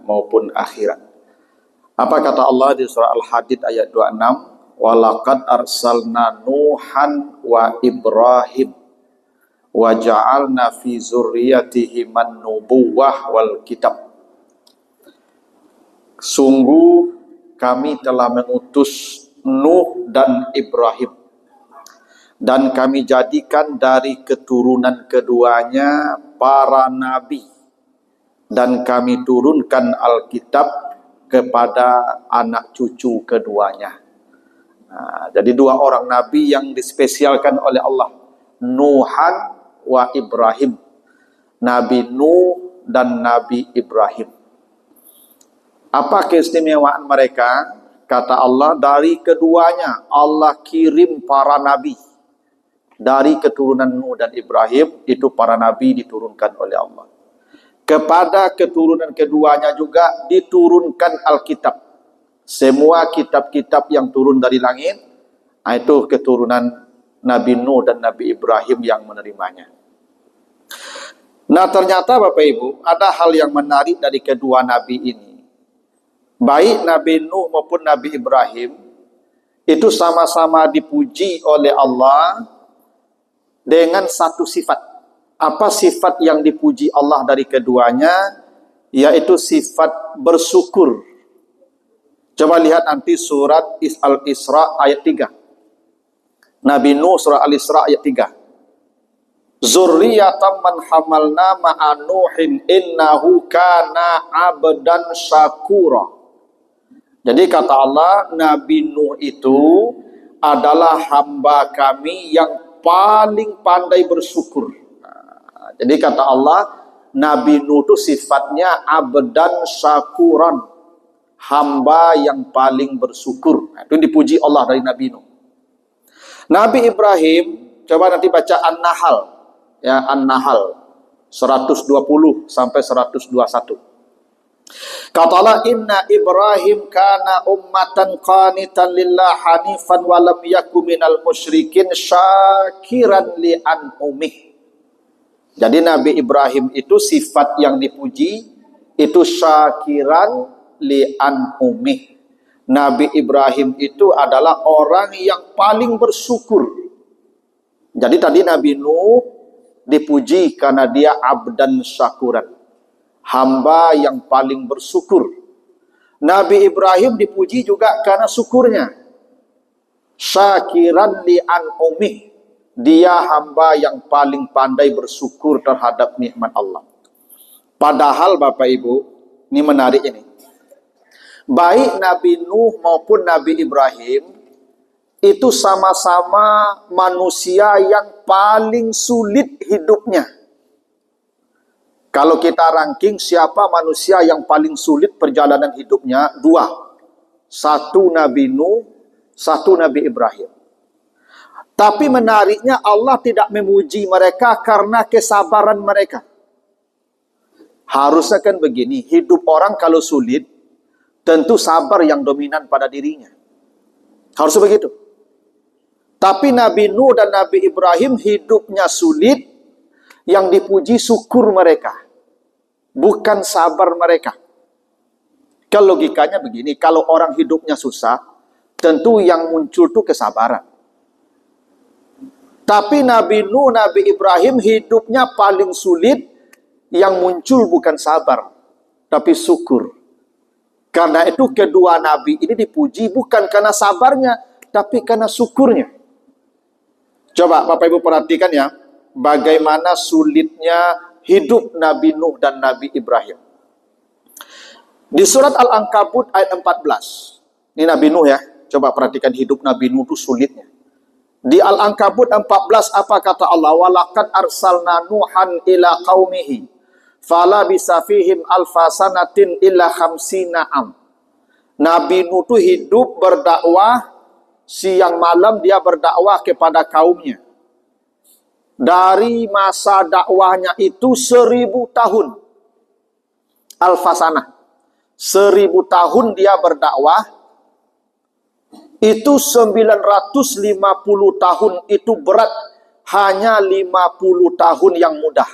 maupun akhirat. Apa kata Allah di surah Al-Hadid ayat 26? Walaqad arsalna Nuhan wa Ibrahim wa ja'alna fi zurriyatihim an-nubuwwah wal kitab. Sungguh kami telah mengutus Nuh dan Ibrahim, dan kami jadikan dari keturunan keduanya para nabi, dan kami turunkan Alkitab kepada anak cucu keduanya. Nah, jadi dua orang nabi yang dispesialkan oleh Allah, Nuhan wa Ibrahim, Nabi Nuh dan Nabi Ibrahim. Apa keistimewaan mereka? Kata Allah, dari keduanya Allah kirim para nabi. Dari keturunan Nuh dan Ibrahim, itu para nabi diturunkan oleh Allah. Kepada keturunan keduanya juga diturunkan Alkitab. Semua kitab-kitab yang turun dari langit, itu keturunan Nabi Nuh dan Nabi Ibrahim yang menerimanya. Nah, ternyata Bapak Ibu, ada hal yang menarik dari kedua nabi ini. Baik Nabi Nuh maupun Nabi Ibrahim itu sama-sama dipuji oleh Allah dengan satu sifat. Apa sifat yang dipuji Allah dari keduanya? Yaitu sifat bersyukur. Coba lihat nanti surat Al-Isra ayat 3. Nabi Nuh surah Al-Isra ayat 3. Zurriyatan man hamalna ma'a Nuhin innahu kana abdan syakura. Jadi kata Allah, Nabi Nuh itu adalah hamba kami yang paling pandai bersyukur. Nah, jadi kata Allah, Nabi Nuh itu sifatnya abdan syakuran, hamba yang paling bersyukur. Nah, itu dipuji Allah dari Nabi Nuh. Nabi Ibrahim, coba nanti baca An-Nahl, ya, An-Nahl 120 sampai 121. Kata Allah, inna Ibrahim kana ummatan qanitan lillah hanifan wa lam yakum minal musyrikin syakiran li an'umih. Jadi Nabi Ibrahim itu sifat yang dipuji itu syakiran li an'umih. Nabi Ibrahim itu adalah orang yang paling bersyukur. Jadi tadi Nabi Nuh dipuji karena dia abdan syakuran, hamba yang paling bersyukur. Nabi Ibrahim dipuji juga karena syukurnya. Syakiran li an'umih. Dia hamba yang paling pandai bersyukur terhadap nikmat Allah. Padahal Bapak Ibu, ini menarik ini. Baik Nabi Nuh maupun Nabi Ibrahim itu sama-sama manusia yang paling sulit hidupnya. Kalau kita ranking siapa manusia yang paling sulit perjalanan hidupnya, dua. Satu Nabi Nuh, satu Nabi Ibrahim. Tapi menariknya Allah tidak memuji mereka karena kesabaran mereka. Harusnya kan begini, hidup orang kalau sulit, tentu sabar yang dominan pada dirinya. Harusnya begitu. Tapi Nabi Nuh dan Nabi Ibrahim hidupnya sulit, yang dipuji syukur mereka, bukan sabar mereka. Kalau logikanya begini, kalau orang hidupnya susah, tentu yang muncul itu kesabaran. Tapi Nabi Nuh, Nabi Ibrahim hidupnya paling sulit, yang muncul bukan sabar, tapi syukur. Karena itu kedua Nabi ini dipuji bukan karena sabarnya, tapi karena syukurnya. Coba Bapak Ibu perhatikan ya, bagaimana sulitnya hidup Nabi Nuh dan Nabi Ibrahim. Di surat Al-Ankabut ayat 14. Ini Nabi Nuh ya, coba perhatikan hidup Nabi Nuh itu sulitnya. Di Al-Ankabut 14 apa kata Allah? Walaqad arsalna Nuhan ila qaumihi fala bisafihim alfasanatin illa khamsina am. Nabi Nuh itu hidup berdakwah, siang malam dia berdakwah kepada kaumnya. Dari masa dakwahnya itu 1000 tahun. Alfasanah. 1000 tahun dia berdakwah. Itu 950 tahun itu berat. Hanya 50 tahun yang mudah.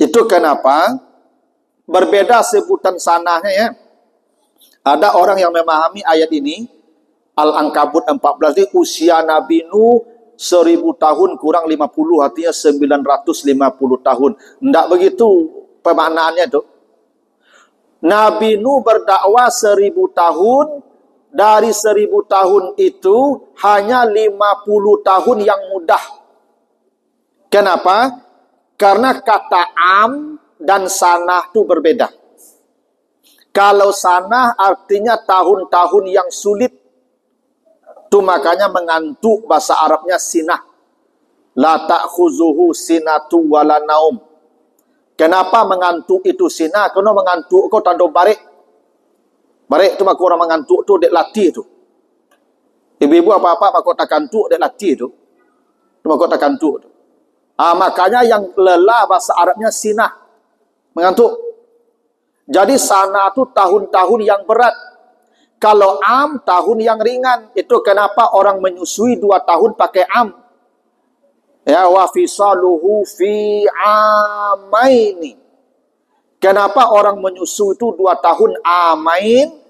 Itu kenapa Berbeda sebutan sanahnya ya. Ada orang yang memahami ayat ini, Al-Ankabut 14 ini, usia Nabi Nuh 1000 tahun kurang 50, artinya 950 tahun. Tidak begitu pemaknaannya itu. Nabi Nuh berdakwah 1000 tahun, dari 1000 tahun itu hanya 50 tahun yang mudah. Kenapa? Karena kata am dan sanah itu berbeda. Kalau sanah artinya tahun-tahun yang sulit. Itu makanya mengantuk, bahasa Arabnya sinah. La ta'khuzuhu sinatu wala naum. Kenapa mengantuk itu sinah? Karena mengantuk kau tanda barik. Barik tu maka orang mengantuk tu dek latih tu. Ibu-ibu apa-apa maka tak kantuk dek latih tu. Tu maka tak kantuk tu. Makanya yang lelah bahasa Arabnya sinah. Mengantuk. Jadi sana tu tahun-tahun yang berat. Kalau am tahun yang ringan. Itu kenapa orang menyusui 2 tahun pakai am. Ya, wa fisaluhu fi amaini. Kenapa orang menyusu itu 2 tahun amain?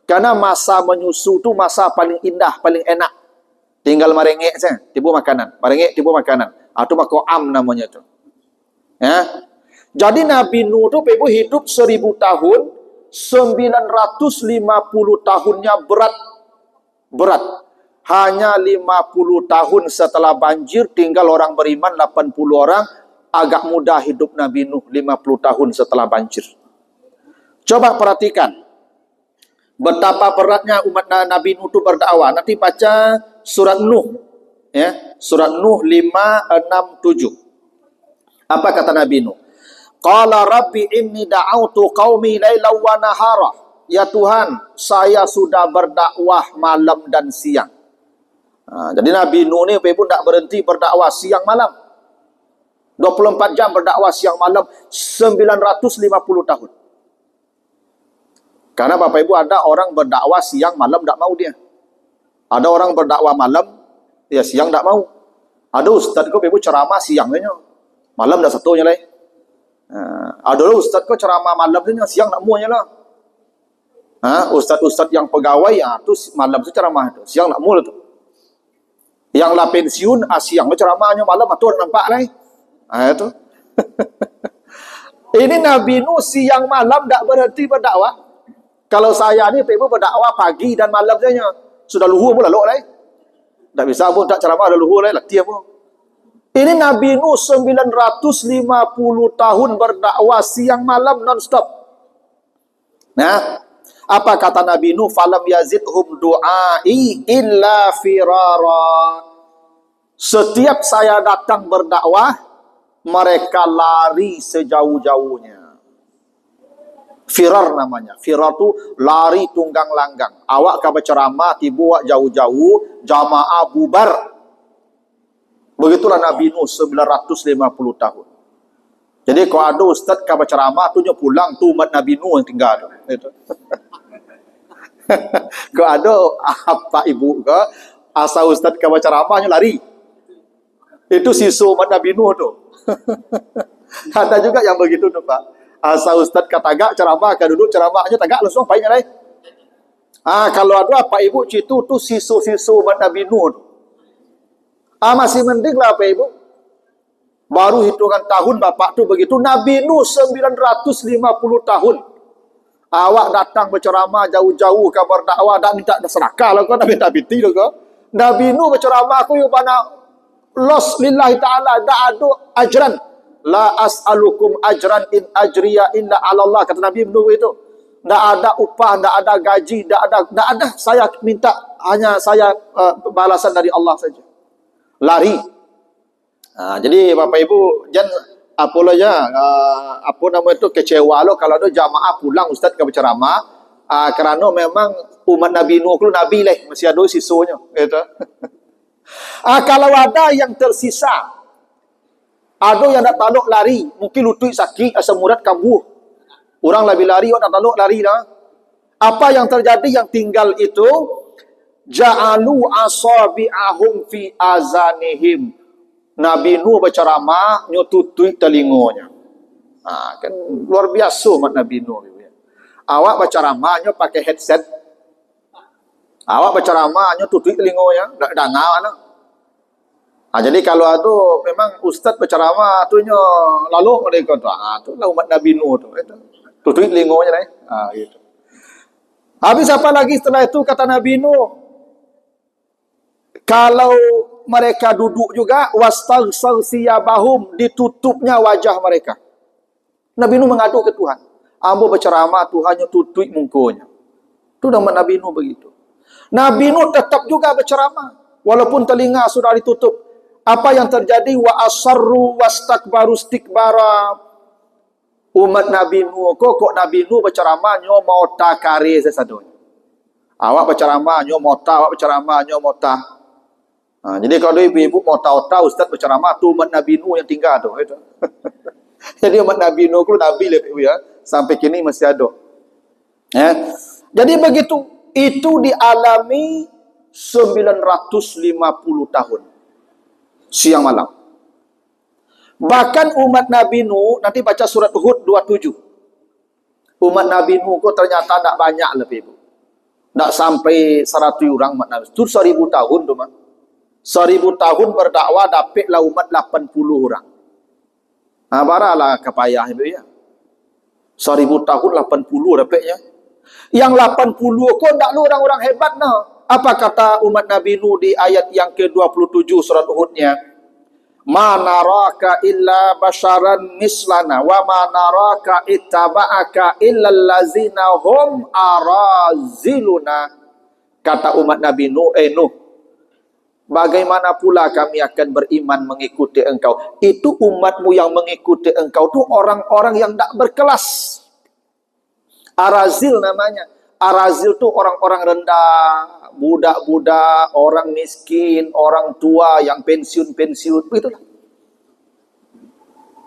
Karena masa menyusu itu masa paling indah, paling enak. Tinggal merengek saja, tiba makanan. Merengek tiba makanan. Itu maka am namanya itu. Ya. Jadi Nabi Nuh itu hidup 1000 tahun, 950 tahunnya berat. Hanya 50 tahun setelah banjir, tinggal orang beriman 80 orang, agak mudah hidup Nabi Nuh 50 tahun setelah banjir. Coba perhatikan, betapa beratnya umat Nabi Nuh itu berdakwah. Nanti baca surat Nuh. Ya, surat Nuh 5, 6, 7. Apa kata Nabi Nuh? Qala rabbi inni da'autu qaumi lailan wa nahara. Ya Tuhan, saya sudah berdakwah malam dan siang. Jadi Nabi Nuh ni pun tak berhenti berdakwah siang malam. 24 jam berdakwah siang malam 950 tahun. Karena Bapak Ibu ada orang berdakwah siang malam tak mau dia. Ada orang berdakwah malam ya siang tak mau. Ada ustaz kau Ibu ceramah siangnya. Malam dah satunya lah. Ada ustaz kau ceramah malam dia siang tak maunya lah. Ustaz-ustaz yang pegawai tu malam tu ceramah tu, siang tak mau tu. Yang lah pensiun siang ceramahnya malam tu nampak lah. Itu. Ini Nabi Nuh siang malam tak berhenti berdakwah. Kalau saya ni Ibu berdakwah pagi dan malam saja. Sudah luhur pun lalu lah. Tak bisa pun tak ceramah dah luhur lah, latih pun. Ini Nabi Nuh 950 tahun berdakwah siang malam non-stop. Nah, apa kata Nabi Nuh? Falam yazidhum du'ai illa firara. Setiap saya datang berdakwah, mereka lari sejauh-jauhnya. Firar namanya. Firar tu lari tunggang langgang. Awak ka berceramah, tiba jauh-jauh, jamaah bubar. Begitulah Nabi Nuh 950 tahun. Jadi kalau ada ustaz ka berceramah, tu pulang tu umat Nabi Nuh yang tinggal. Itu. Kalau ada apa ibu ke, asal ustaz ka berceramahnya lari. Itu sisa umat Nabi Nuh tu. Ada juga yang begitu tu Pak. Asal ustaz ka tagak ceramah, ka duduk ceramahnya tagak langsung paitnya lain. Kalau ada apa ibu cerita tu sisa-sisa umat Nabi Nuh tu. Masih mending lah Pak Ibu. Baru hitungan tahun bapak tu begitu. Nabi Nuh 950 tahun. Awak datang berceramah jauh-jauh ke berdakwah dan minta sedekah lah kau, nak minta binti lah kau. Nabi Nuh berceramah aku yang mana los lillahi ta'ala, tak ada ajran. La as'alukum ajran in ajriya illa ala Allah, kata Nabi Nuh itu. Tak ada upah, tak ada gaji, tak ada. Saya minta hanya saya balasan dari Allah saja. Lari. Jadi Bapak Ibu jangan apa lah ya, apa nama itu kecewa lo kalau ada jamaah pulang ustaz ke berceramah, kerana memang umat Nabi Nuh tu Nabi lah masih ada sisanya gitu. Kalau ada yang tersisa, ada yang nak taluk lari, mungkin lutut sakit asam urat kambuh, orang lebih lari, orang nak taluk lari dah. Apa yang terjadi yang tinggal itu, ja'alu asabi'ahum fi azanihim. Nabi Nuh berceramah, nyututui telinganya. Kan luar biasa umat Nabi Nuh. Awak berceramahnya pakai headset. Awak berceramahnya tutup telingonya, dak dengar ana. Jadi kalau itu memang ustaz berceramah atunya lalu mereka tu. Itulah umat Nabi Nuh tu. Tutup telingonya gitu. Habis apa lagi setelah itu kata Nabi Nuh? Kalau mereka duduk juga wastaghsal siyabahum, ditutupnya wajah mereka. Nabi Nuh mengadu ke Tuhan. Ambo berceramah Tuhannya tutup mukanya. Itu nama Nabi Nuh begitu. Nabi Nuh tetap juga berceramah walaupun telinga sudah ditutup. Apa yang terjadi? Wa asarru wastakbaru istikbara. Umat Nabi Nuh kok Nabi Nuh berceramah nyo mau takare sesadunya. Awak berceramah nyo mau ta, awak berceramah nyo mau ta. Jadi kalau ibu-ibu mau tahu ustaz berceramah tu umat Nabi Nuh yang tinggal tu itu. Jadi umat Nabi Nuh tu nabi lah ibu ya, sampai kini masih ada. Jadi begitu, itu dialami 950 tahun. Siang malam. Bahkan umat Nabi Nuh, nanti baca surat Hud 27. Umat Nabi Nuh kok ternyata tak banyak lebih ibu. Tak sampai 100 orang umat Nabi. Itu 1000 tahun tu mah. 1000 tahun berdakwah dapatlah umat 80 orang. Baralah kepayah ibu ya. 1000 tahun 80 dapatnya. Yang 80 kok tak lu orang-orang hebat nah. Apa kata umat Nabi Nuh di ayat yang ke-27 surat Hud-nya? Ma naraka illa basharan mislana wa ma naraka ittaba'aka illa allazina hum araziluna. Kata umat Nabi Nuh, Nuh, bagaimana pula kami akan beriman mengikuti engkau? Itu umatmu yang mengikuti engkau itu orang-orang yang tak berkelas. Arazil namanya. Arazil itu orang-orang rendah, budak-budak, orang miskin, orang tua yang pensiun-pensiun, begitulah.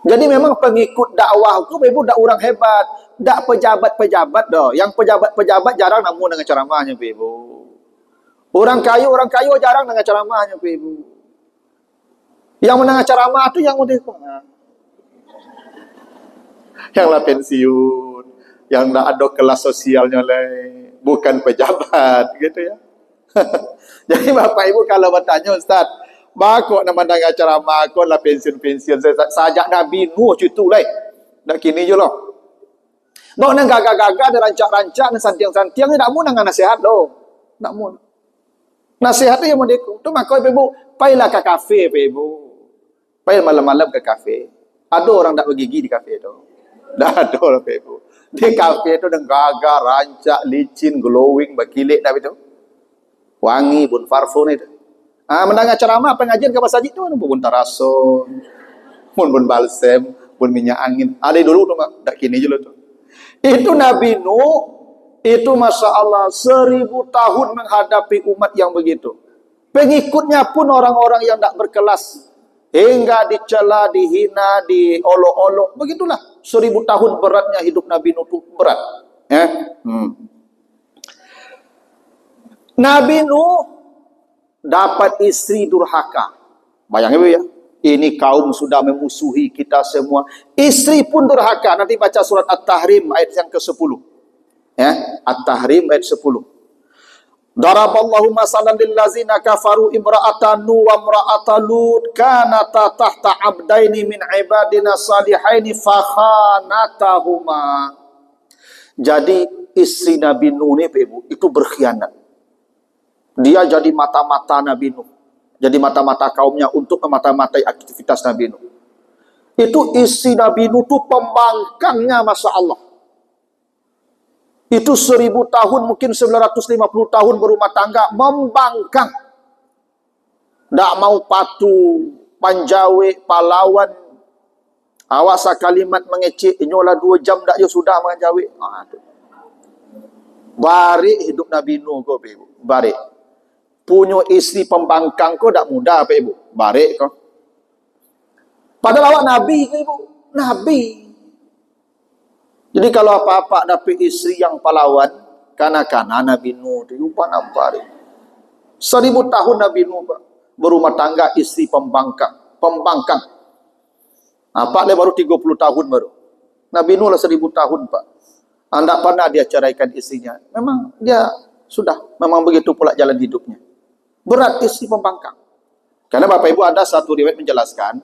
Jadi memang pengikut dakwah itu memang tak orang hebat, tak pejabat-pejabat dah. Yang pejabat-pejabat jarang namun dengan ceramahnya, ibu. Orang kaya jarang dengan ceramahnya, ibu. Yang mendengar ceramah itu yang udah yang lah pensiun, yang tak ada kelas sosialnya lah, bukan pejabat gitu ya. Jadi bapak ibu kalau bertanya, Ustaz, bakok nak mendengar ceramah kau lah pensiun-pensiun sajak Nabi Nuh cutu lah. Dak kini je lah. Nak nang gagah-gagah ada rancak-rancak dan santiang-santiang ni tak mau nang nasihat doh. Tak mau. Nasihat tu yang mendeku. Tu maka ibu pailah ke kafe ibu. Pai malam-malam ke kafe. Ada orang tak bergigi di kafe tu. Dah ada lah ibu. Di kafe tu dengan gagah, rancak, licin, glowing, berkilik dah itu. Wangi bun parfum itu. Mendengar ceramah pengajian ke masjid tu bun tarason, bun balsem, bun minyak angin. Ada dulu tu mak, dak kini je lah tu. Itu Nabi Nuh, itu Masya Allah 1000 tahun menghadapi umat yang begitu. Pengikutnya pun orang-orang yang tak berkelas. Hingga dicela, dihina, diolok-olok. Begitulah 1000 tahun beratnya hidup Nabi Nuh itu berat. Nabi Nuh dapat istri durhaka. Bayangin ya. Ini kaum sudah memusuhi kita semua. Istri pun durhaka. Nanti baca surat At-Tahrim ayat yang ke-10. At-Tahrim ayat 10. Daraballahu masalan lillazina kafaru imra'atan Nuh wa imra'atan Lut kanata tahta abdaini min ibadina salihaini fakhanatahuma. Jadi istri Nabi Nuh ini ibu itu berkhianat. Dia jadi mata-mata Nabi Nuh. Jadi mata-mata kaumnya untuk memata-matai aktivitas Nabi Nuh. Itu istri Nabi Nuh itu pembangkangnya Masya Allah. Itu 1000 tahun, mungkin 950 tahun berumah tangga, membangkang. Tak mau patuh, panjawe, pahlawan. Awak kalimat mengecek, inyolah 2 jam tak je sudah mengajawe. Barik hidup Nabi Nuh kau, ibu. Barik. Punya isteri pembangkang kau tak mudah, apa ibu? Barik kau. Padahal awak Nabi ke ibu? Nabi. Jadi kalau apa-apa dapat isteri yang pahlawan, kana-kana Nabi Nuh itu lupa nampak. 1000 tahun Nabi Nuh berumah tangga isteri pembangkang. Apa dia baru 30 tahun baru. Nabi Nuh lah 1000 tahun, Pak. Tidak pernah dia ceraikan istrinya. Memang dia sudah, memang begitu pula jalan hidupnya. Berat istri pembangkang. Karena Bapak Ibu ada satu riwayat menjelaskan,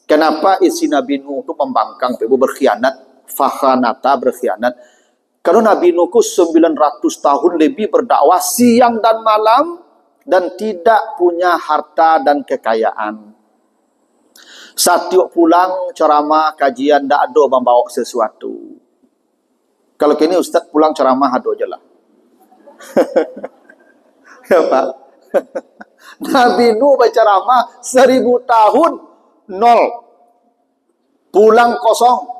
kenapa istri Nabi Nuh itu pembangkang, Bapak Ibu, berkhianat, fakhanata, berkhianat. Karena Nabi Nuh itu 900 tahun lebih berdakwah siang dan malam, dan tidak punya harta dan kekayaan. Setiap pulang ceramah, kajian, tidak ada membawa sesuatu. Kalau kini Ustaz pulang ceramah, ada je lah. Ya Pak. Nabi Nuh berceramah 1000 tahun, nol. Pulang kosong.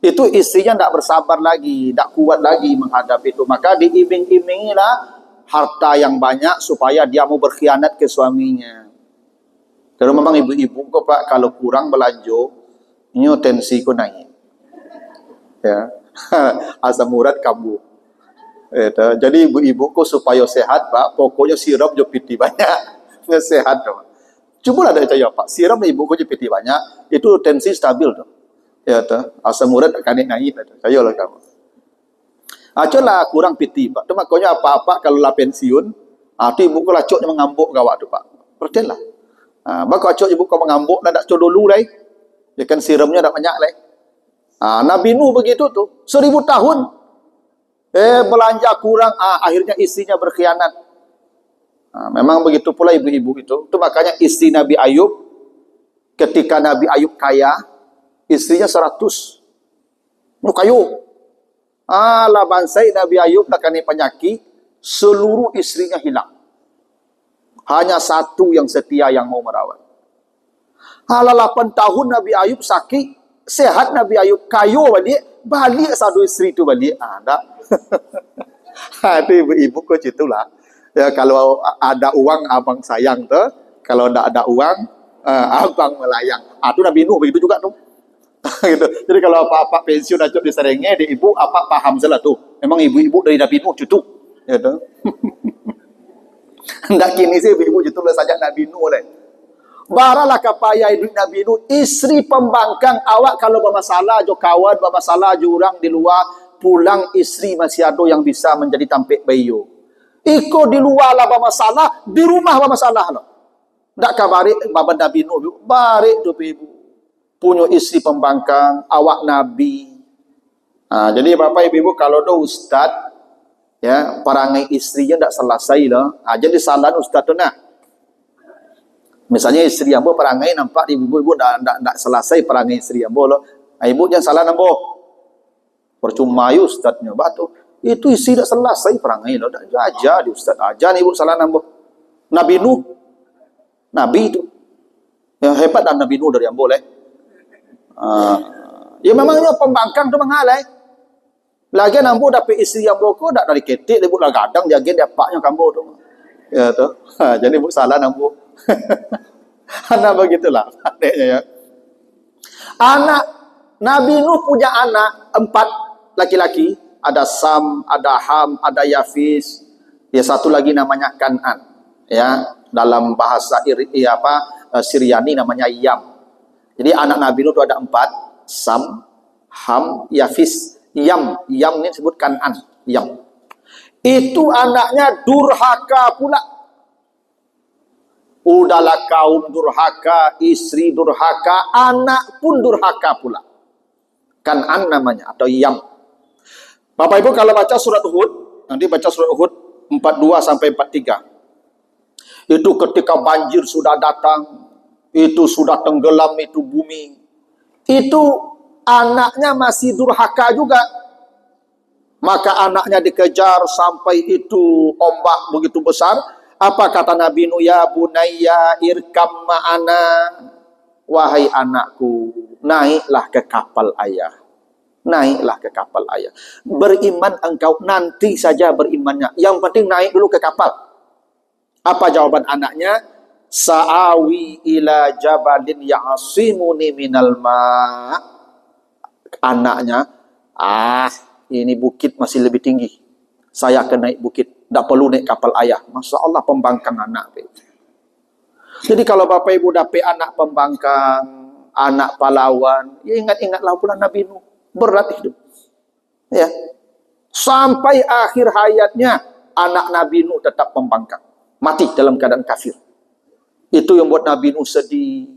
Itu istrinya tidak bersabar lagi, tidak kuat lagi menghadapi itu. Maka diiming-imingilah harta yang banyak supaya dia mau berkhianat ke suaminya. Kalau memang ibu-ibu kok Pak, kalau kurang belanja, ini tensi ko naik. Ya. Asam urat kambuh. Jadi ibu-ibu kok supaya sehat Pak, pokoknya sirup jo piti banyak. Sehat Pak. Cubalah ada saya Pak, sirup ibu kok jo piti banyak, itu tensi stabil tuh. Ya tuh, asam urat akan naik. Saya lah kamu. Acolah kurang piti Pak. Tu makanya apa-apa kalau lah pensiun, tu ibu ko lacok mengambuk gawak tu Pak. Percayalah. Bak acok ibu ko mengambuk dah dak dulu lai. Ya kan sirumnya dak banyak lai. Nabi Nuh begitu tuh, 1000 tahun. Belanja kurang, akhirnya istrinya berkhianat. Memang begitu pula ibu-ibu itu. Itu makanya istri Nabi Ayub, ketika Nabi Ayub kaya, istrinya 100. Nuh kayu. Lah bansai Nabi Ayub nak kena penyakit, seluruh istrinya hilang. Hanya satu yang setia yang mau merawat. 8 tahun Nabi Ayub sakit, sehat Nabi Ayub, kayu balik satu istri itu balik. Tak. Itu ibu-ibu kok itulah. Ya, kalau ada uang abang sayang tuh, kalau tidak ada uang abang melayang. Itu Nabi Nuh begitu juga tuh. Gitu. Jadi kalau apa-apa pensiun acok di serengnya, di ibu apa paham salah tuh. Memang ibu-ibu dari Nabi Nuh cucu. Gitu. Hendak kini sih ibu itu saja Nabi Nuh leh. Baralah kapaya hidup Nabi Nuh, istri pembangkang. Awak kalau bermasalah jo kawan, bermasalah jo orang di luar, pulang istri masih ada yang bisa menjadi tampik bayu. Iko di luar lah bermasalah, di rumah bermasalah lo. Ndak kabari baba Nabi Nuh, barik tu ibu. Punya istri pembangkang, awak Nabi. Jadi Bapak Ibu kalau do ustaz, ya, perangai istrinya tidak selesai lah. Jadi salah ustaz tu nak. Misalnya istri ambo perangai nampak ibu-ibu tidak selesai perangai istri ambo lo. Ibu jangan salah nambo. Percuma ya ustaznya batu. Itu istri tidak selesai perangai lo. Aja di ustaz aja ibu salah nambo. Nabi Nuh, Nabi itu yang hebat dan Nabi Nuh dari ambo leh. Ya memangnya pembangkang tu menghalai. Lagi nampu dapat istri yang boko dak dari ketik ibu lah gadang jaga dia paknya kambo tu. Ya tu. Jadi ibu salah nampu. Anak begitulah adiknya ya. Anak Nabi Nuh punya anak 4 laki-laki, ada Sam, ada Ham, ada Yafis. Ya satu lagi namanya Kan'an. Ya, dalam bahasa Syriani namanya Yam. Jadi anak Nabi Nuh itu ada 4, Sam, Ham, Yafis, Yam ini disebut Kan'an, Yam. Itu anaknya durhaka pula. Udahlah kaum durhaka, istri durhaka, anak pun durhaka pula. Kan'an namanya atau Yam. Bapak Ibu kalau baca surat Hud, nanti baca surat Hud 42 sampai 43. Itu ketika banjir sudah datang, itu sudah tenggelam itu bumi. Itu anaknya masih durhaka juga. Maka anaknya dikejar sampai itu ombak begitu besar. Apa kata Nabi Nuh? Ya bunayya irkam ma'ana. Wahai anakku, naiklah ke kapal ayah. Naiklah ke kapal ayah. Beriman engkau, nanti saja berimannya. Yang penting naik dulu ke kapal. Apa jawaban anaknya? Sa'awi ila jabalin ya'asimuni minal ma'. Anaknya, ini bukit masih lebih tinggi. Saya akan naik bukit. Tak perlu naik kapal ayah. Masya Allah pembangkang anak. Jadi kalau Bapak Ibu dapat anak pembangkang, anak pahlawan, ya ingat-ingatlah pula Nabi Nuh. berat hidup. Ya. Sampai akhir hayatnya anak Nabi Nuh tetap membangkang, mati dalam keadaan kafir. Itu yang buat Nabi Nuh sedih.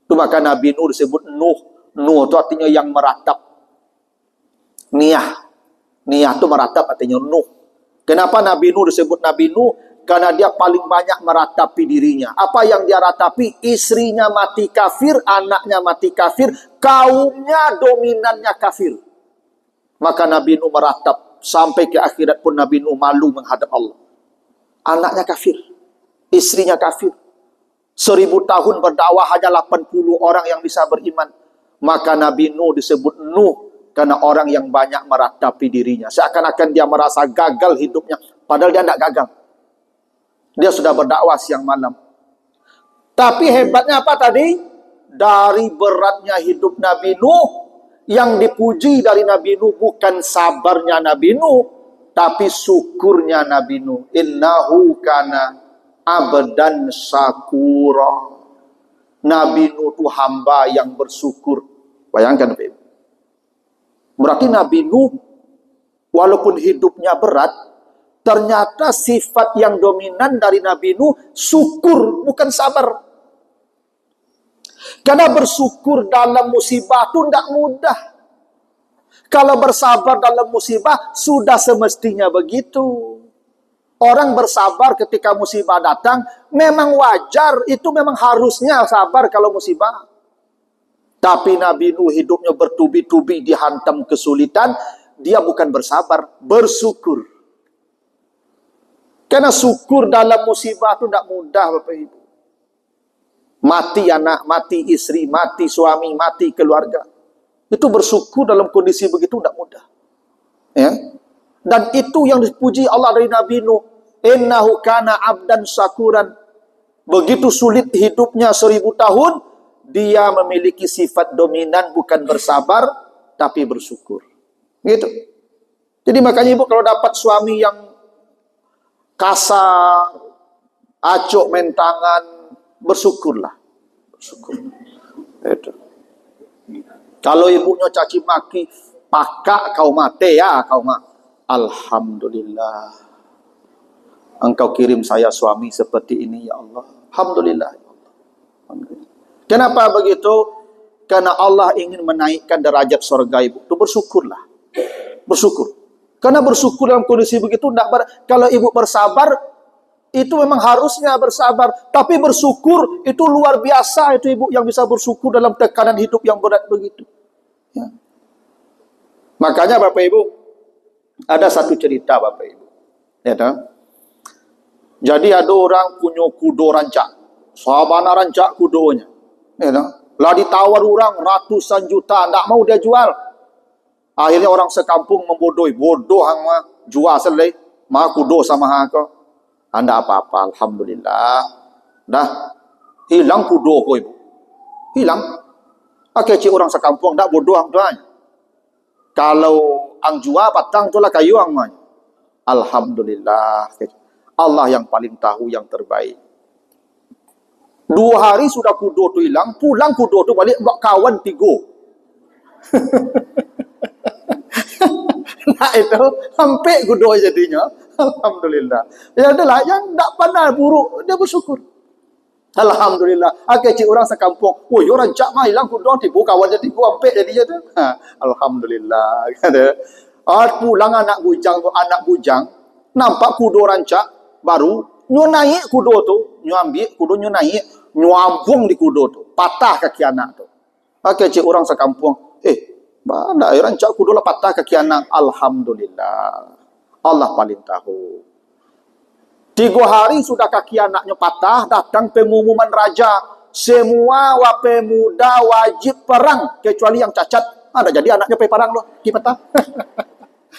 Itu maka Nabi Nuh disebut Nuh. Nuh itu artinya yang meratap. Niyah itu meratap artinya Nuh. Kenapa Nabi Nuh disebut Nabi Nuh? Karena dia paling banyak meratapi dirinya. Apa yang dia ratapi? Istrinya mati kafir, anaknya mati kafir, kaumnya dominannya kafir. Maka Nabi Nuh meratap. Sampai ke akhirat pun Nabi Nuh malu menghadap Allah. Anaknya kafir, istrinya kafir. 1000 tahun berdakwah hanya 80 orang yang bisa beriman. Maka Nabi Nuh disebut Nuh karena orang yang banyak meratapi dirinya. Seakan-akan dia merasa gagal hidupnya. Padahal dia tidak gagal. Dia sudah berdakwah siang malam. Tapi hebatnya apa tadi? Dari beratnya hidup Nabi Nuh, yang dipuji dari Nabi Nuh bukan sabarnya Nabi Nuh, tapi syukurnya Nabi Nuh. Innahu kana abdan syakura. Nabi Nuh itu hamba yang bersyukur. Bayangkan, berarti Nabi Nuh walaupun hidupnya berat, ternyata sifat yang dominan dari Nabi Nuh syukur, bukan sabar. Karena bersyukur dalam musibah itu tidak mudah. Kalau bersabar dalam musibah, sudah semestinya begitu. Orang bersabar ketika musibah datang, memang wajar, itu memang harusnya sabar kalau musibah. Tapi Nabi Nuh hidupnya bertubi-tubi dihantam kesulitan, dia bukan bersabar, bersyukur. Karena syukur dalam musibah itu tidak mudah, Bapak Ibu. Mati anak, mati istri, mati suami, mati keluarga. Itu bersyukur dalam kondisi begitu tidak mudah. Ya. Dan itu yang dipuji Allah dari Nabi Nuh. Innahu kana abdan syakuran. Begitu sulit hidupnya 1000 tahun, dia memiliki sifat dominan bukan bersabar, tapi bersyukur. Gitu. Jadi makanya Ibu kalau dapat suami yang kasar, acuk main tangan, bersyukurlah. Bersyukur. Itu. Kalau ibunya caci maki, pakak kau mati ya, kau mah. Alhamdulillah. Engkau kirim saya suami seperti ini ya Allah. Alhamdulillah. Alhamdulillah. Kenapa begitu? Karena Allah ingin menaikkan derajat surga ibu. Itu bersyukurlah. Bersyukur. Karena bersyukur dalam kondisi begitu, kalau ibu bersabar, itu memang harusnya bersabar. Tapi bersyukur, itu luar biasa. Itu ibu yang bisa bersyukur dalam tekanan hidup yang berat begitu. Ya. Makanya Bapak Ibu, ada satu cerita Bapak Ibu. Ya, jadi ada orang punya kudo rancak. Sabana rancak kudonya. Ya, lah ditawar orang ratusan juta, tidak mau dia jual. Akhirnya orang sekampung membodohi. Bodoh hang mah jual selai. Mah kudo sama hang ko. Anda apa-apa. Alhamdulillah. Dah. Hilang kudo ko ibu. Hilang. Kecil orang sekampung. Tak bodoh hang tuanya. Kalau ang jual patang tu lah kayu hang mah. Alhamdulillah. Allah yang paling tahu yang terbaik. 2 hari sudah kudo tu hilang. Pulang kudo tu balik buat kawan 3. Nah itu sampai kudo jadinya. Alhamdulillah. Ya adalah yang tak pandai buruk, dia bersyukur. Alhamdulillah. Kecil orang sekampung. Oh, orang cak mah hilang kudo tibu kawan jadi gua sampai jadinya tu. Alhamdulillah. Pulang anak bujang nampak kudo rancak baru, nyu naik kudo tu, nyu ambil kudo nyu naik, nyu ambung di kudo tu, patah kaki anak tu. Kecil orang sekampung. Mana rancak kudo lah patah kaki anak. Alhamdulillah. Allah paling tahu. 3 hari sudah kaki anaknya patah, datang pengumuman raja. Semua pemuda wajib perang kecuali yang cacat. Ada jadi anaknya perang loh, patah.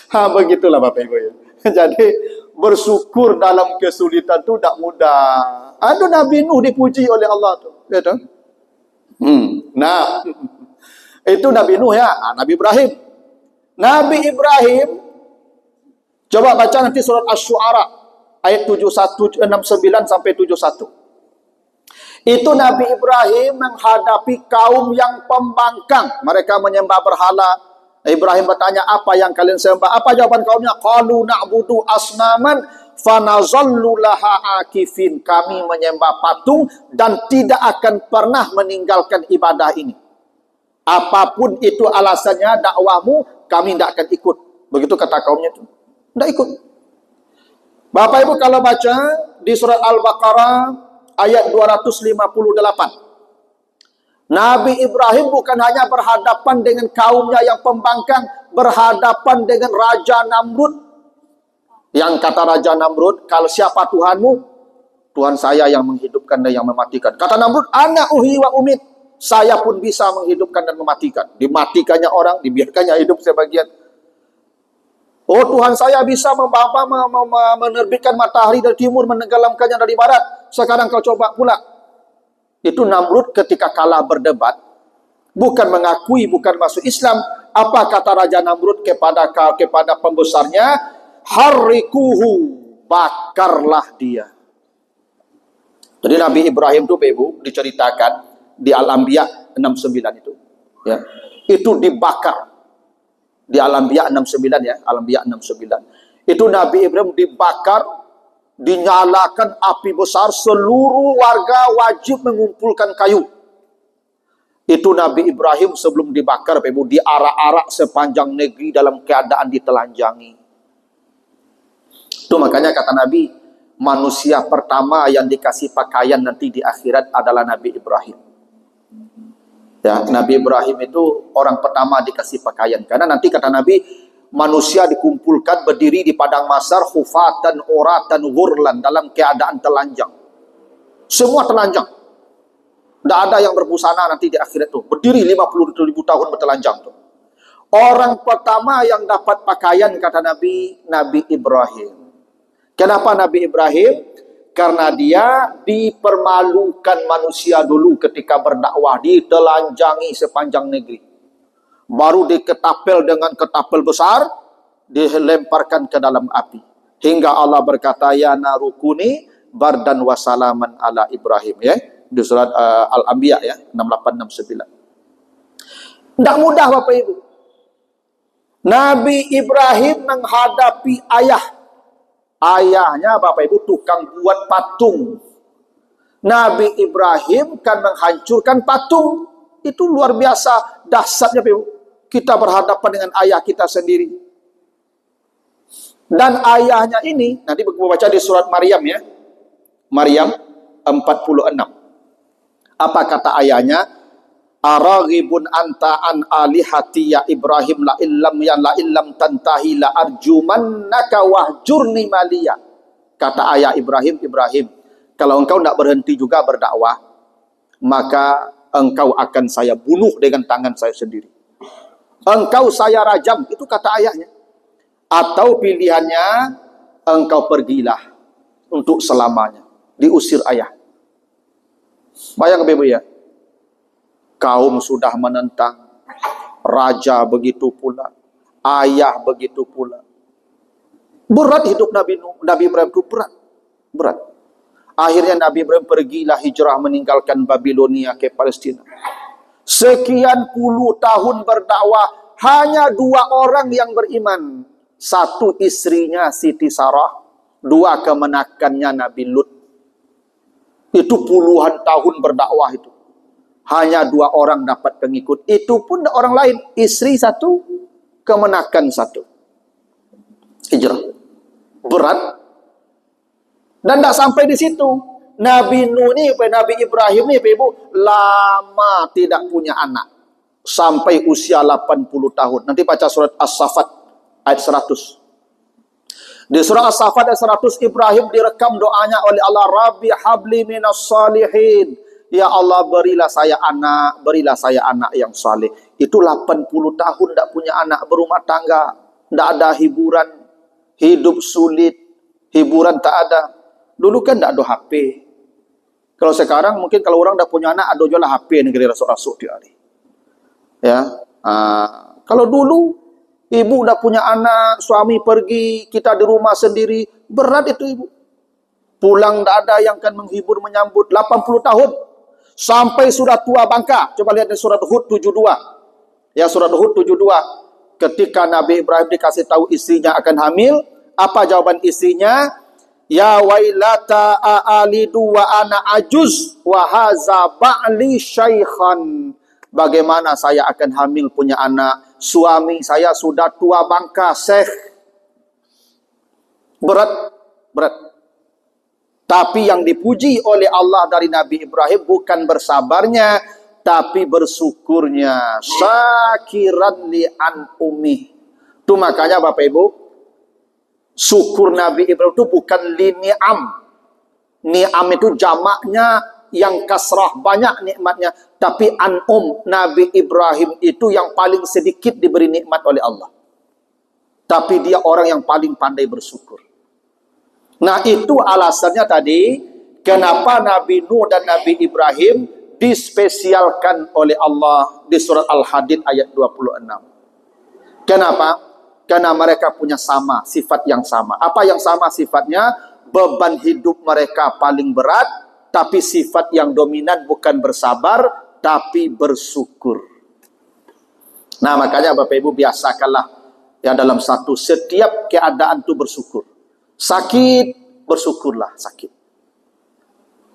Begitulah Bapak Ibu ya. Jadi bersyukur dalam kesulitan itu tidak mudah. Ada Nabi Nuh dipuji oleh Allah tu. Ya, nah, itu Nabi Nuh ya, Nabi Ibrahim. Nabi Ibrahim, coba baca nanti surat Asy-Syu'ara ayat 69 sampai 71. Itu Nabi Ibrahim menghadapi kaum yang pembangkang. Mereka menyembah berhala, Ibrahim bertanya, apa yang kalian sembah? Apa jawaban kaumnya? Qalu na'budu asnaman fanazallu laha akifin. Kami menyembah patung dan tidak akan pernah meninggalkan ibadah ini. Apapun itu alasannya, dakwahmu, kami tidak akan ikut. Begitu kata kaumnya itu. Tidak ikut. Bapak Ibu kalau baca di surat Al-Baqarah ayat 258. Nabi Ibrahim bukan hanya berhadapan dengan kaumnya yang pembangkang, berhadapan dengan Raja Namrud. Yang kata Raja Namrud, kalau siapa Tuhanmu? Tuhan saya yang menghidupkan dan yang mematikan. Kata Namrud, ana uhi wa umit. Saya pun bisa menghidupkan dan mematikan. Dimatikannya orang, dibiarkannya hidup sebagian. Oh, Tuhan saya bisa menerbitkan matahari dari timur, menenggelamkannya dari barat. Sekarang kau coba pula. Itu Namrud ketika kalah berdebat, bukan mengakui, bukan masuk Islam. Apa kata Raja Namrud kepada pembesarnya? Harrikuhu, bakarlah dia. Jadi Nabi Ibrahim itu, Ibu, diceritakan di Al-Anbiya 69 itu. Ya. Itu dibakar. Di Al-Anbiya 69 ya, Al-Anbiya 69. Itu Nabi Ibrahim dibakar, dinyalakan api besar, seluruh warga wajib mengumpulkan kayu. Itu Nabi Ibrahim sebelum dibakar, Ibu, diarak-arak sepanjang negeri dalam keadaan ditelanjangi. Itu makanya kata Nabi, manusia pertama yang dikasih pakaian nanti di akhirat adalah Nabi Ibrahim. Ya, Nabi Ibrahim itu orang pertama dikasih pakaian. Karena nanti kata Nabi, manusia dikumpulkan berdiri di padang mahsyar hufatan uratan ghurlan dalam keadaan telanjang. Semua telanjang. Tidak ada yang berbusana nanti di akhirat itu. Berdiri 50.000 tahun bertelanjang tuh. Orang pertama yang dapat pakaian kata Nabi, Nabi Ibrahim. Kenapa Nabi Ibrahim? Karena dia dipermalukan manusia dulu ketika berdakwah, ditelanjangi sepanjang negeri. Baru diketapel dengan ketapel besar, dilemparkan ke dalam api. Hingga Allah berkata, ya narukuni bardan wasalaman ala Ibrahim. Ya, di surat Al-Anbiya ya, 68-69. Tidak mudah Bapak Ibu. Nabi Ibrahim menghadapi ayahnya Bapak Ibu tukang buat patung. Nabi Ibrahim kan menghancurkan patung. Itu luar biasa dahsyatnya Bapak Ibu. Kita berhadapan dengan ayah kita sendiri. Dan ayahnya ini, nanti baca di surat Maryam ya. Maryam 46. Apa kata ayahnya? Araghibun anta an alihati ya Ibrahim la illam tantahi la arjumannaka wahjurni maliya. Kata ayah Ibrahim, kalau engkau tidak berhenti juga berdakwah, maka engkau akan saya bunuh dengan tangan saya sendiri. Engkau saya rajam, itu kata ayahnya. Atau pilihannya, engkau pergilah untuk selamanya. Diusir ayah. Bayang Ibu ya. Kaum sudah menentang. Raja begitu pula. Ayah begitu pula. Berat hidup Nabi Ibrahim itu berat. Akhirnya Nabi Ibrahim pergilah hijrah meninggalkan Babilonia ke Palestina. Sekian puluh tahun berdakwah, hanya 2 orang yang beriman. 1 istrinya Siti Sarah, 2 kemenakannya Nabi Lut. Itu puluhan tahun berdakwah itu. Hanya 2 orang dapat pengikut. Itu pun orang lain. Istri 1, kemenakan 1. Hijrah. Berat. Dan tidak sampai di situ. Nabi Nuh ni, Nabi Ibrahim ni, Ibu, lama tidak punya anak. Sampai usia 80 tahun. Nanti baca surat As-Saffat ayat 100. Di surah As-Saffat ayat 100, Ibrahim direkam doanya oleh Allah, Rabbi habli minas salihin. Ya Allah, berilah saya anak yang saleh. Itu 80 tahun tidak punya anak, berumah tangga. Tidak ada hiburan. Hidup sulit. Hiburan tak ada. Dulu kan tidak ada HP. Kalau sekarang mungkin kalau orang dah punya anak, ada jual HP negeri rasuk-rasuk dia ni. Ya. Kalau dulu ibu dah punya anak, suami pergi, kita di rumah sendiri, berat itu ibu. Pulang tak ada yang akan menghibur menyambut. 80 tahun sampai sudah tua bangka. Coba lihat di surat Hud 72. Ya, surat Hud 72. ketika Nabi Ibrahim dikasih tahu istrinya akan hamil, apa jawaban istrinya? Ya wailata aalidu wa ana ajuz wa haza ba'li syaikhan. Bagaimana saya akan hamil punya anak? Suami saya sudah tua bangka, syekh. Berat. Tapi yang dipuji oleh Allah dari Nabi Ibrahim bukan bersabarnya, tapi bersyukurnya. Syakiran li an ummi. Itu makanya Bapak Ibu, syukur Nabi Ibrahim itu bukan li ni'am. Ni'am itu jamaknya yang kasrah, banyak nikmatnya. Tapi an Nabi Ibrahim itu yang paling sedikit diberi nikmat oleh Allah. Tapi dia orang yang paling pandai bersyukur. Nah, itu alasannya tadi kenapa Nabi Nuh dan Nabi Ibrahim dispesialkan oleh Allah di surat Al-Hadid ayat 26. Kenapa? Karena mereka punya sama, sifat yang sama. Apa yang sama sifatnya? Beban hidup mereka paling berat, tapi sifat yang dominan bukan bersabar, tapi bersyukur. Nah, makanya Bapak Ibu biasakanlah ya dalam setiap keadaan itu bersyukur. Sakit, bersyukurlah sakit.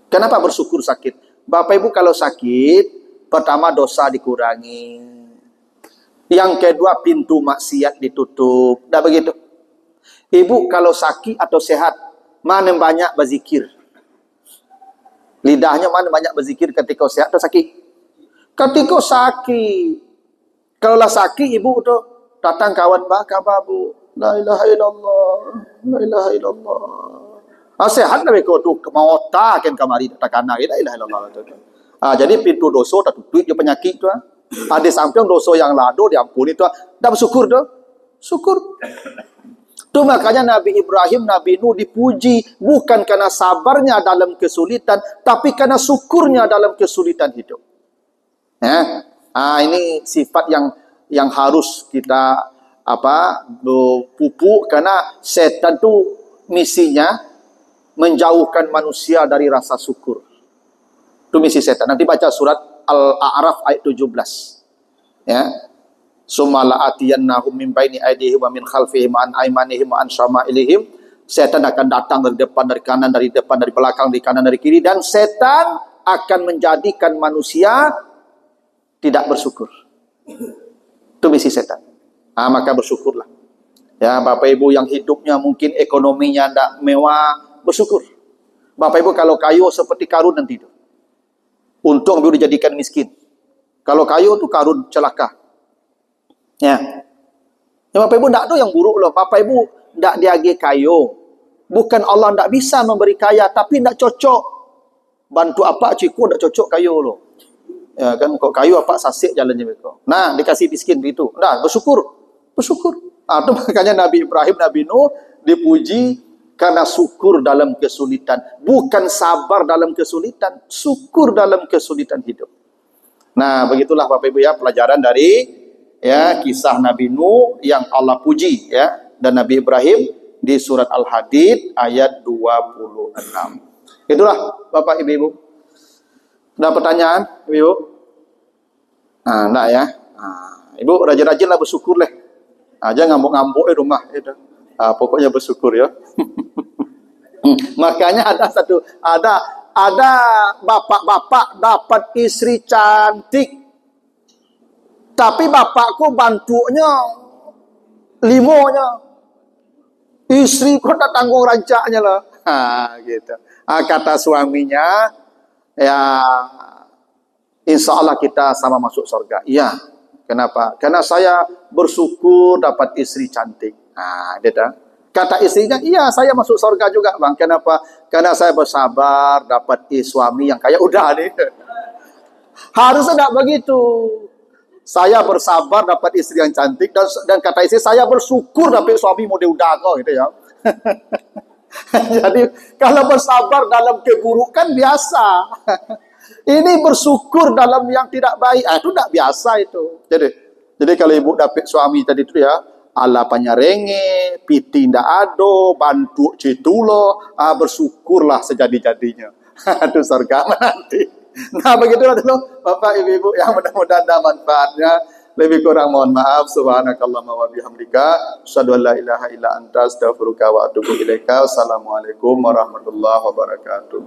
Kenapa bersyukur sakit? Bapak Ibu kalau sakit, pertama dosa dikurangi. Yang kedua pintu maksiat ditutup. Dah begitu. Ibu kalau sakit atau sehat, mana banyak berzikir? Lidahnya mana banyak berzikir ketika sehat atau sakit? Ketika sakit. Kalaulah sakit ibu tu datang kawan kabar bu. La ilaha illallah. La ilaha illallah. Sehat lah mereka tu. Mau takan kamari. Takkan la ilaha illallah. Jadi pintu dosa tak tutup je penyakit tu. Ada samping dosa yang lado diampuni tu. Dah bersyukur tu. Syukur. Tu makanya Nabi Ibrahim, Nabi Nuh dipuji. Bukan kerana sabarnya dalam kesulitan. Tapi kerana syukurnya dalam kesulitan hidup. Ini sifat yang harus kita pupuk, karena setan tu misinya menjauhkan manusia dari rasa syukur. Itu misi setan. Nanti baca surat Al-A'raf ayat 17. Ya. Summa la'atiyannahum min baini aydihim wa min khalfihim an aymanihim wa an syama'ilihim. Setan akan datang dari depan, dari kanan, dari depan, dari belakang, dari kanan, dari kiri, dan setan akan menjadikan manusia tidak bersyukur. Itu misi setan. Maka bersyukurlah. Ya, Bapak Ibu yang hidupnya mungkin ekonominya tidak mewah, bersyukur. Bapak Ibu kalau kayu seperti Karun nanti itu. Untung Ibu dijadikan miskin. Kalau kayu itu Karun celaka. Ya. Bapak Ibu tidak ada yang buruk loh. Bapak Ibu tidak diagi kayu. Bukan Allah tidak bisa memberi kaya, tapi tidak cocok. Bantu apa ciku tidak cocok kayu loh. Ya kan, kok kayu apa sasik jalannya mereka. Nah, dikasih miskin begitu. Nah, bersyukur. Bersyukur. Itu makanya Nabi Ibrahim, Nabi Nuh dipuji karena syukur dalam kesulitan. Bukan sabar dalam kesulitan. Syukur dalam kesulitan hidup. Nah, begitulah Bapak Ibu ya pelajaran dari ya kisah Nabi Nuh yang Allah puji ya, dan Nabi Ibrahim di surat Al-Hadid ayat 26. Itulah Bapak Ibu. Ada pertanyaan, Ibu? Enggak ya. Ibu rajin-rajinlah bersyukur lah. Jangan ngambuk-ngambuk di rumah itu. Pokoknya bersyukur ya. Makanya ada bapak-bapak dapat istri cantik. Tapi bapakku bantunya limonya. Istri kok tak tanggung rancaknya lah. Gitu. Kata suaminya, ya insya Allah kita sama masuk surga. Iya. Kenapa? Karena saya bersyukur dapat istri cantik. Dia kata istrinya, iya saya masuk surga juga bang. Kenapa? Karena saya bersabar dapat suami yang kaya. Udah nih. Harusnya tidak begitu. Saya bersabar dapat istri yang cantik, dan kata istri saya bersyukur dapat suami model udah gitu ya. Jadi kalau bersabar dalam keburukan biasa. Ini bersyukur dalam yang tidak baik. Itu tidak biasa itu. Jadi kalau ibu dapat suami tadi itu ya, ala panyarenge, piti ndak ado, bantu citulo, bersyukurlah sejadi-jadinya. Itu surga nanti. Nah begitulah dulu Bapak Ibu yang mudah-mudahan ada manfaatnya. Lebih kurang mohon maaf. Subhanakallahumma wa bihamdika asyhadu an la ilaha illa anta astaghfiruka wa atubu ilaika. Wassalamualaikum warahmatullahi wabarakatuh.